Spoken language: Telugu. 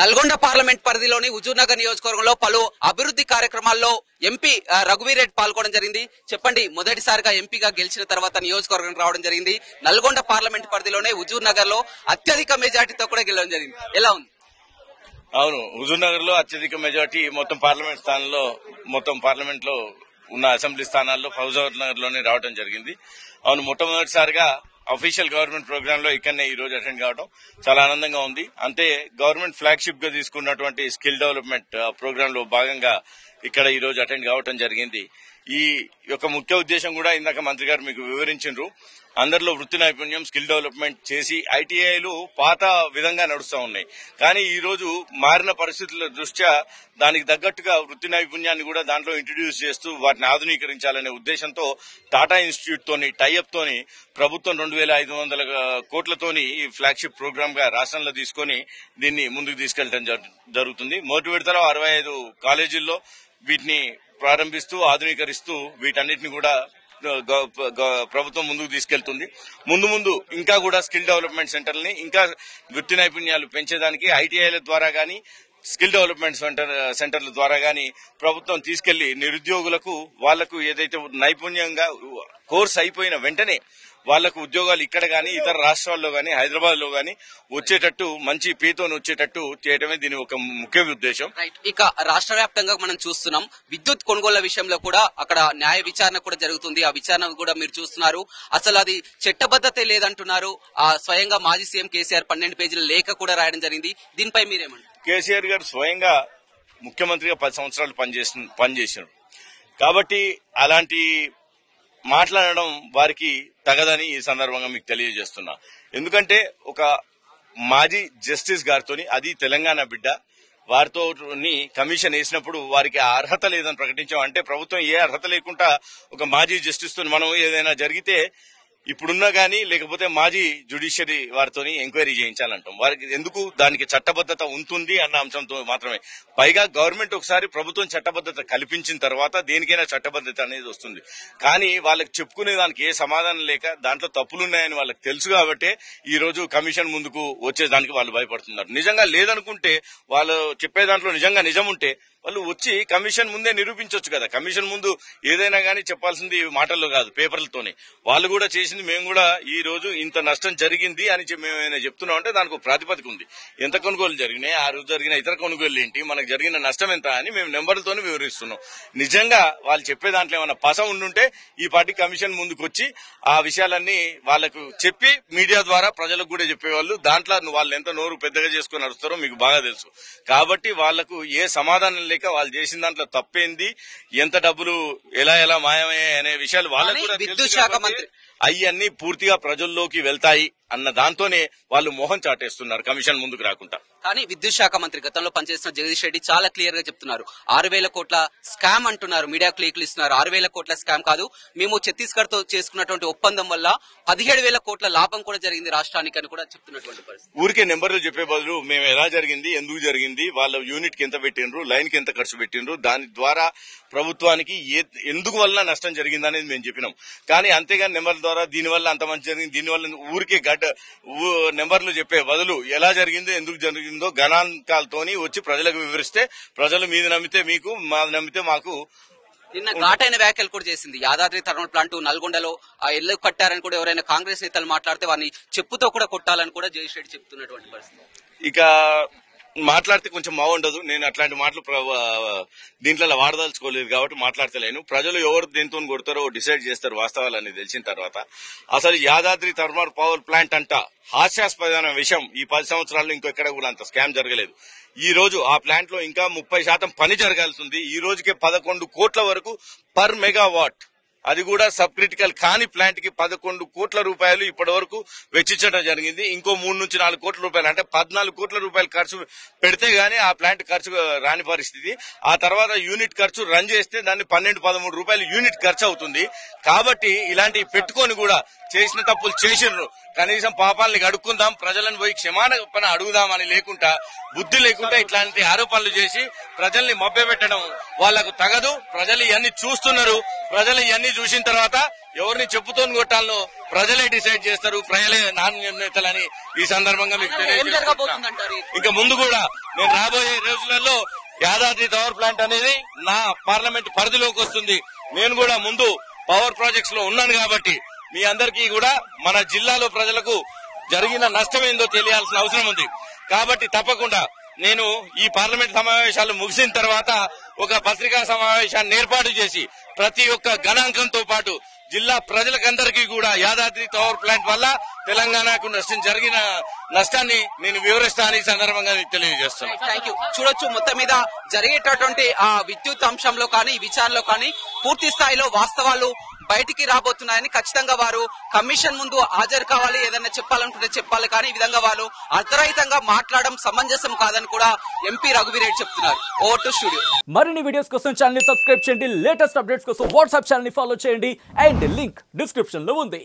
నల్గొండ పార్లమెంట్ పరిధిలోని హుజూర్నగర్ నియోజకవర్గంలో పలు అభివృద్ధి కార్యక్రమాల్లో ఎంపీ రఘువీరెడ్డి పాల్గొనడం జరిగింది. చెప్పండి, మొదటిసారిగా ఎంపీగా గెలిచిన తర్వాత నియోజకవర్గం రావడం జరిగింది. నల్గొండ పార్లమెంట్ పరిధిలోనే హుజూర్నగర్ లో అత్యధిక మెజార్టీతో కూడా గెలవడం జరిగింది. ఎలా ఉంది? అవును, హుజూర్నగర్ లో అత్యధిక మెజార్టీ మొత్తం పార్లమెంట్ స్థానంలో, మొత్తం పార్లమెంట్ లో ఉన్న అసెంబ్లీ స్థానాల్లో హుజూర్నగర్ లోనే రావడం జరిగింది. అవును, మొట్టమొదటిసారిగా అఫీషియల్ గవర్నమెంట్ ప్రోగ్రామ్ లో ఇక్కడనే ఈ రోజు అటెండ్ కావడం చాలా ఆనందంగా ఉంది. అంటే గవర్నమెంట్ ఫ్లాగ్షిప్ గా తీసుకున్నటువంటి స్కిల్ డెవలప్మెంట్ ప్రోగ్రామ్ లో భాగంగా ఇక్కడ ఈ రోజు అటెండ్ కావడం జరిగింది. ఈ యొక్క ముఖ్య ఉద్దేశం కూడా ఇందాక మంత్రి గారు మీకు వివరించారు. అందరిలో వృత్తి నైపుణ్యం, స్కిల్ డెవలప్మెంట్ చేసి ఐటీఐలు పాత విధంగా నడుస్తూ ఉన్నాయి. కానీ ఈ రోజు మారిన పరిస్థితుల దృష్ట్యా దానికి తగ్గట్టుగా వృత్తి నైపుణ్యాన్ని కూడా దాంట్లో ఇంట్రడ్యూస్ చేస్తూ వాటిని ఆధునీకరించాలనే ఉద్దేశంతో టాటా ఇన్స్టిట్యూట్ తోని టైఅప్ తోని ప్రభుత్వం 2500 కోట్లతోని ఈ ఫ్లాగ్షిప్ ప్రోగ్రామ్ గా రాష్ట్రంలో తీసుకుని దీన్ని ముందుకు తీసుకెళ్లడం జరుగుతుంది. మొదటి విడతలో 65 కాలేజీల్లో వీటిని ప్రారంభిస్తూ ఆధునీకరిస్తూ వీటన్నిటిని కూడా ప్రభుత్వం ముందుకు తీసుకెళ్తుంది. ముందు ఇంకా కూడా స్కిల్ డెవలప్మెంట్ సెంటర్లని ఇంకా వృత్తి నైపుణ్యాలు పెంచేదానికి ఐటీఐల ద్వారా గానీ, స్కిల్ డెవలప్మెంట్ సెంటర్ల ద్వారా గానీ ప్రభుత్వం తీసుకెళ్లి నిరుద్యోగులకు వాళ్లకు ఏదైతే నైపుణ్యంగా కోర్స్ అయిపోయిన వెంటనే వాళ్లకు ఉద్యోగాలు ఇక్కడ గానీ, ఇతర రాష్ట్రాల్లో గానీ, హైదరాబాద్ లో గానీ వచ్చేటట్టు, మంచి పేతోని వచ్చేటట్టు చేయడమే దీని ఒక ముఖ్య ఉద్దేశం. ఇక రాష్ట్ర వ్యాప్తంగా మనం చూస్తున్నాం, విద్యుత్ కొనుగోళ్ల విషయంలో కూడా అక్కడ న్యాయ విచారణ కూడా జరుగుతుంది. ఆ విచారణ కూడా మీరు చూస్తున్నారు. అసలు అది చట్టబద్ధతే లేదంటున్నారు. స్వయంగా మాజీ సీఎం కేసీఆర్ 12 పేజీల లేఖ కూడా రాయడం జరిగింది. దీనిపై మీరేమంటారు? కేసీఆర్ గారు స్వయంగా ముఖ్యమంత్రిగా 10 సంవత్సరాలు పనిచేశారు కాబట్టి అలాంటి మాట్లాడడం వారికి తగదని ఈ సందర్భంగా మీకు తెలియజేస్తున్నా. ఎందుకంటే ఒక మాజీ జస్టిస్ గారితోని, అది తెలంగాణ బిడ్డ, వారితో కమిషన్ వేసినప్పుడు వారికి ఆ అర్హత లేదని ప్రకటించాం. అంటే ప్రభుత్వం ఏ అర్హత లేకుండా ఒక మాజీ జస్టిస్ తో మనం ఏదైనా జరిగితే ఇప్పుడున్నా గానీ లేకపోతే మాజీ జ్యుడిషియరీ వారితో ఎంక్వైరీ చేయించాలంటాం. వారికి ఎందుకు? దానికి చట్టబద్ధత ఉంటుంది అన్న అంశంతో మాత్రమే. పైగా గవర్నమెంట్ ఒకసారి ప్రభుత్వం చట్టబద్ధత కల్పించిన తర్వాత దేనికైనా చట్టబద్ధత అనేది వస్తుంది. కానీ వాళ్ళకి చెప్పుకునే దానికి ఏ సమాధానం లేక దాంట్లో తప్పులున్నాయని వాళ్ళకి తెలుసు కాబట్టే ఈ రోజు కమిషన్ ముందుకు వచ్చేదానికి వాళ్ళు భయపడుతున్నారు. నిజంగా లేదనుకుంటే, వాళ్ళు చెప్పే దాంట్లో నిజంగా నిజం ఉంటే వాళ్ళు వచ్చి కమిషన్ ముందే నిరూపించవచ్చు కదా. కమిషన్ ముందు ఏదైనా గానీ చెప్పాల్సింది మాటల్లో కాదు, పేపర్లతోనే. వాళ్ళు కూడా చేసింది, మేము కూడా ఈ రోజు ఇంత నష్టం జరిగింది అని మేము చెప్తున్నాం అంటే దానికి ఒక ప్రాతిపదిక ఉంది. ఎంత కొనుగోలు జరిగినాయి, ఆ రోజు జరిగిన ఇతర కొనుగోలు ఏంటి, మనకు జరిగిన నష్టం ఎంత అని మేము నెంబర్లతోనే వివరిస్తున్నాం. నిజంగా వాళ్ళు చెప్పే దాంట్లో ఏమైనా పస ఉండుంటే ఈ పార్టీ కమిషన్ ముందుకు వచ్చి ఆ విషయాలన్నీ వాళ్లకు చెప్పి మీడియా ద్వారా ప్రజలకు కూడా చెప్పేవాళ్ళు. దాంట్లో వాళ్ళు ఎంత నోరు పెద్దగా చేసుకుని నడుస్తారో మీకు బాగా తెలుసు. కాబట్టి వాళ్లకు ఏ సమాధానం లేక వాళ్ళు చేసిన దాంట్లో తప్పేంది, ఎంత డబ్బులు ఎలా మాయమయ్యాయి అనే విషయాలు వాళ్ళకు కూడా విద్యుత్ శాఖ మంత్రి అవన్నీ పూర్తిగా ప్రజల్లోకి వెళ్తాయి అన్న దాంతోనే వాళ్ళు మోహం చాటేస్తున్నారు కమిషన్ ముందుకు రాకుండా. కానీ విద్యుత్ శాఖ మంత్రి గతంలో పనిచేసిన జగదీష్ రెడ్డి చాలా క్లియర్ గా చెప్తున్నారు. 6000 కోట్ల స్కామ్ అంటున్నారు. మీడియా క్లిక్లు ఇస్తున్నారు. 6000 కోట్ల స్కామ్ కాదు, మేము ఛత్తీస్గఢ్ తో చేసుకున్నటువంటి ఒప్పందం వల్ల 17,000 కోట్ల లాభం కూడా జరిగింది రాష్ట్రానికి అని కూడా చెప్తున్నటువంటి పరిస్థితి. ఊరికే నెంబర్లు చెప్పే బదులు మేము ఎలా జరిగింది, ఎందుకు జరిగింది, వాళ్ళ యూనిట్ కి ఎంత పెట్టినరు, లైన్ కి ఎంత ఖర్చు పెట్టినరు, దాని ద్వారా ప్రభుత్వానికి ఎందుకు వల్ల నష్టం జరిగింది అనేది మేము చెప్పినాం. కానీ అంతేగాని నెంబర్ల ద్వారా దీనివల్ల అంత మంచి జరిగింది, దీనివల్ల ఊరికే నెంబర్లు చెప్పే బదులు ఎలా జరిగిందో, ఎందుకు జరిగిందో గణాంకాలతోని వచ్చి ప్రజలకు వివరిస్తే, ప్రజలు మీద నమ్మితే మీకు, మాది నమ్మితే మాకు. నిన్న ఘాటైన వ్యాఖ్యలు కూడా చేసింది. యాదాద్రి థర్మల్ ప్లాంట్ నల్గొండలో ఎల్లు కట్టారని కూడా ఎవరైనా కాంగ్రెస్ నేతలు మాట్లాడితే వారిని చెప్పుతో కూడా కొట్టాలని కూడా జగదీష్ రెడ్డి చెప్తున్నటువంటి పరిస్థితి. ఇక మాట్లాడితే కొంచెం బాగుండదు. నేను అట్లాంటి మాటలు దీంట్లో వాడదలుచుకోలేదు కాబట్టి మాట్లాడతలేను. ప్రజలు ఎవరు దేంతో కొడతారో డిసైడ్ చేస్తారు వాస్తవాలని తెలిసిన తర్వాత. అసలు యాదాద్రి థర్మల్ పవర్ ప్లాంట్ అంట హాస్యాస్పదమైన విషయం. ఈ 10 సంవత్సరాల్లో ఇంకెక్కడ కూడా అంత స్కామ్ జరగలేదు. ఈ రోజు ఆ ప్లాంట్ లో ఇంకా 30% పని జరగాల్సి ఉంది. ఈ రోజుకే 11 కోట్ల వరకు పర్ మెగావాట్, అది కూడా సబ్ క్రిటికల్ కాని ప్లాంట్ కి 11 కోట్ల రూపాయలు ఇప్పటి వరకు వెచ్చించడం జరిగింది. ఇంకో 3 నుంచి 4 కోట్ల రూపాయలు, అంటే 14 కోట్ల రూపాయలు ఖర్చు పెడితే గానీ ఆ ప్లాంట్ ఖర్చు రాని పరిస్థితి. ఆ తర్వాత యూనిట్ ఖర్చు రన్ చేస్తే దాన్ని 12-13 రూపాయలు యూనిట్ ఖర్చు అవుతుంది. కాబట్టి ఇలాంటివి పెట్టుకొని కూడా చేసిన తప్పులు చేసిర్రు. కనీసం పాపాలని గడుక్కుందాం, ప్రజలను పోయి క్షమాపణ అడుగుదామని లేకుండా, బుద్ధి లేకుండా ఇట్లాంటి ఆరోపణలు చేసి ప్రజల్ని మభ్యపెట్టడం వాళ్లకు తగదు. ప్రజలు ఇవన్నీ చూస్తున్నారు. ప్రజలు ఇవన్నీ చూసిన తర్వాత ఎవరిని చెప్పుతోని కొట్టాలో ప్రజలే డిసైడ్ చేస్తారు. ప్రజలే నాణ్యతలని ఈ సందర్భంగా మీకు తెలియజేస్తున్నారు. ఇంకా ముందు కూడా నేను రాబోయే రోజులలో యాదాద్రి పవర్ ప్లాంట్ అనేది నా పార్లమెంట్ పరిధిలోకి వస్తుంది. నేను కూడా ముందు పవర్ ప్రాజెక్ట్స్ లో ఉన్నాను కాబట్టి మీ అందరికీ కూడా మన జిల్లాలో ప్రజలకు జరిగిన నష్టం ఏందో తెలియాల్సిన అవసరం ఉంది. కాబట్టి తప్పకుండా నేను ఈ పార్లమెంట్ సమావేశాలు ముగిసిన తర్వాత ఒక పత్రికా సమావేశాన్ని ఏర్పాటు చేసి ప్రతి ఒక్క గణాంకంతో పాటు జిల్లా ప్రజలకందరికీ కూడా యాదాద్రి పవర్ ప్లాంట్ వల్ల తెలంగాణకు జరిగిన నష్టాన్ని నేను వివరిస్తాను ఈ సందర్భంగా తెలియజేస్తున్నాను. Thank you. చూడొచ్చు మొత్తం మీద జరిగేటటువంటి ఆ విద్యుత్ అంశంలో కానీ విచారణలో కానీ పూర్తి స్థాయిలో వాస్తవాలు బయటికి రాబోతున్నాయని ఖచ్చితంగా వారు కమిషన్ ముందు హాజరు కావాలి, ఏదైనా చెప్పాలనుకుంటే చెప్పాలి, కానీ ఈ విధంగా వాళ్ళు అర్ధరహితంగా మాట్లాడడం సమంజసం కాదని కూడా ఎంపీ రఘువీరెడ్డి చెప్తున్నారు. Over to studio. మరిన్ని వీడియోస్ కోసం ఛానల్ ని సబ్స్క్రైబ్ చేయండి, లేటెస్ట్ అప్డేట్స్ కోసం వాట్సాప్ ఛానల్ ని ఫాలో చేయండి అండ్ లింక్ డిస్క్రిప్షన్ లో ఉంది.